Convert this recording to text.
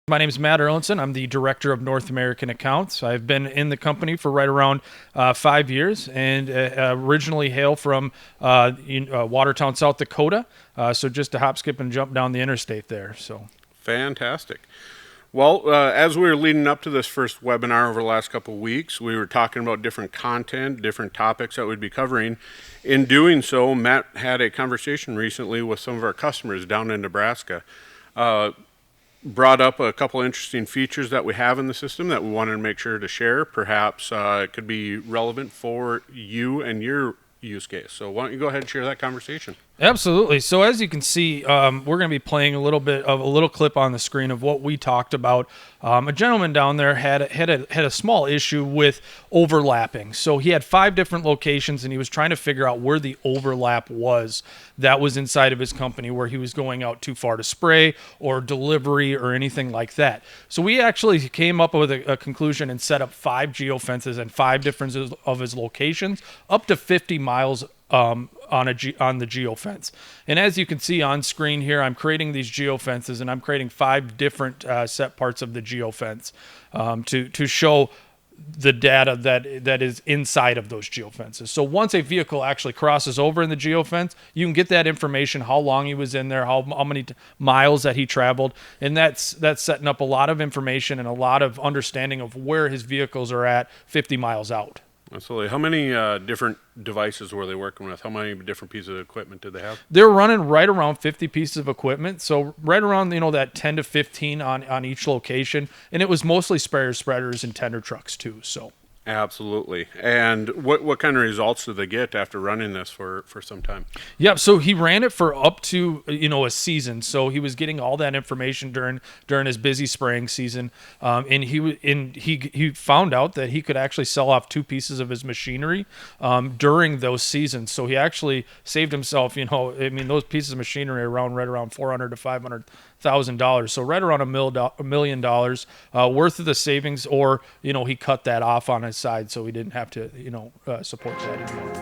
My name is Matt Erlandson. I'm the Director of North American Accounts. I've been in the company for right around 5 years and originally hail from Watertown, South Dakota. So just a hop, skip, and jump down the interstate there. So Fantastic. Well, as we were leading up to this first webinar over the last couple of weeks, we were talking about different content, different topics that we'd be covering. In doing so, Matt had a conversation recently with some of our customers down in Nebraska. Brought up a couple interesting features that we have in the system that we wanted to make sure to share. Perhaps it could be relevant for you and your use case. So why don't you go ahead and share that conversation? Absolutely. So as you can see, we're going to be playing a little clip on the screen of what we talked about. A gentleman down there had a small issue with overlapping. So he had 5 different locations, and he was trying to figure out where the overlap was that was inside of his company, where he was going out too far to spray or delivery or anything like that. So we actually came up with a conclusion and set up 5 geofences and 5 different of his locations, up to 50 miles on the geofence. And as you can see on screen here, I'm creating these geofences, and I'm creating 5 different set parts of the geofence to show the data that is inside of those geofences. So once a vehicle actually crosses over in the geofence, you can get that information, how long he was in there, how many miles that he traveled, and that's setting up a lot of information and a lot of understanding of where his vehicles are at 50 miles out. Absolutely. How many different devices were they working with? How many different pieces of equipment did they have? They're running right around 50 pieces of equipment, so right around that 10 to 15 on each location, and it was mostly sprayers, spreaders, and tender trucks too. So. Absolutely. And what kind of results did they get after running this for some time? Yeah, so he ran it for up to a season. So he was getting all that information during his busy spraying season, and he found out that he could actually sell off 2 pieces of his machinery during those seasons. So he actually saved himself. Those pieces of machinery are right around $400,000 to $500,000. So right around $1 million worth of the savings, or he cut that off on his side, so he didn't have to support that anymore.